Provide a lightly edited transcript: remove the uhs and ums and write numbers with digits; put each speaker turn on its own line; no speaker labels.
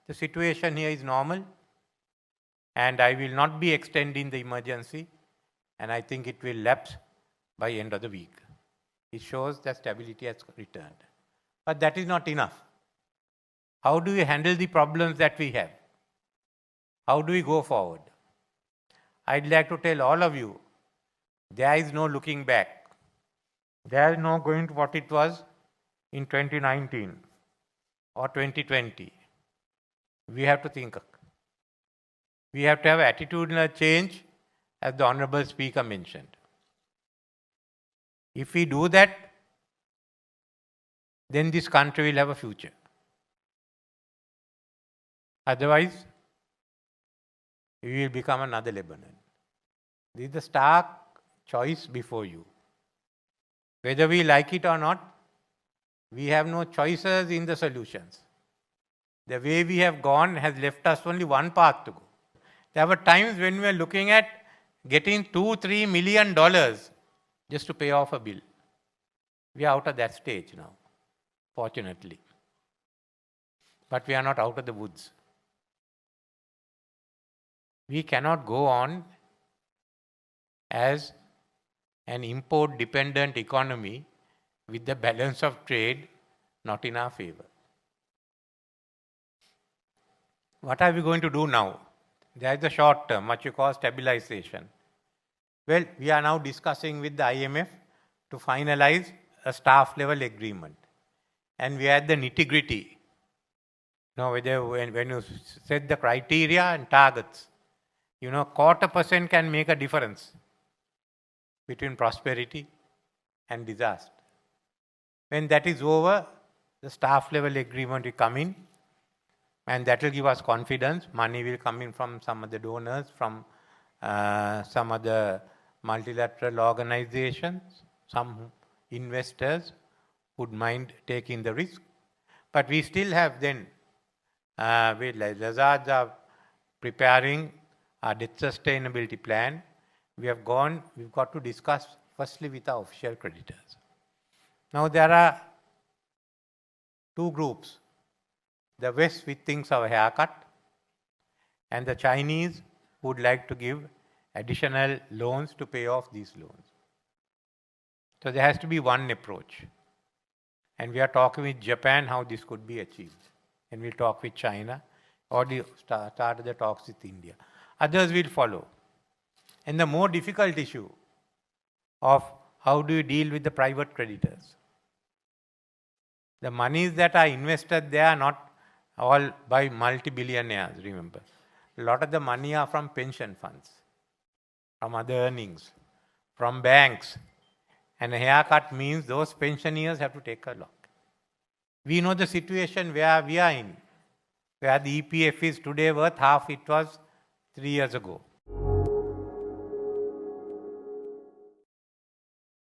the situation here is normal, and I will not be extending the emergency, and I think it will lapse by end of the week. It shows that stability has returned. But that is not enough. How do we handle the problems that we have? How do we go forward? I'd like to tell all of you, there is no looking back. There is no going to what it was in 2019 or 2020. We have to think. We have to have attitudinal change, as the Honorable Speaker mentioned. If we do that, then this country will have a future. Otherwise, we will become another Lebanon. This is the stark choice before you. Whether we like it or not, we have no choices in the solutions. The way we have gone has left us only one path to go. There were times when we were looking at getting $2-3 million just to pay off a bill. We are out of that stage now, fortunately. But we are not out of the woods. We cannot go on as an import-dependent economy with the balance of trade not in our favor. What are we going to do now? There is the short term, what you call stabilization. Well, we are now discussing with the IMF to finalize a staff level agreement. And we are at the nitty-gritty. Now, whether when you set the criteria and targets, 0.25% can make a difference between prosperity and disaster. When that is over, the staff level agreement will come in, and that will give us confidence. Money will come in from some of the donors, from some of the multilateral organizations, some investors would mind taking the risk. But we still have then, Lazads are preparing our debt sustainability plan. We've got to discuss firstly with our official creditors. Now there are two groups. The West, which thinks of a haircut, and the Chinese would like to give additional loans to pay off these loans. So there has to be one approach. And we are talking with Japan how this could be achieved. And we'll talk with China, or start the talks with India. Others will follow. And the more difficult issue of how do you deal with the private creditors. The monies that are invested there are not all by multi-billionaires, remember. A lot of the money are from pension funds, from other earnings, from banks. And a haircut means those pensioners have to take a look. We know the situation where we are in, where the EPF is today worth half it was 3 years ago.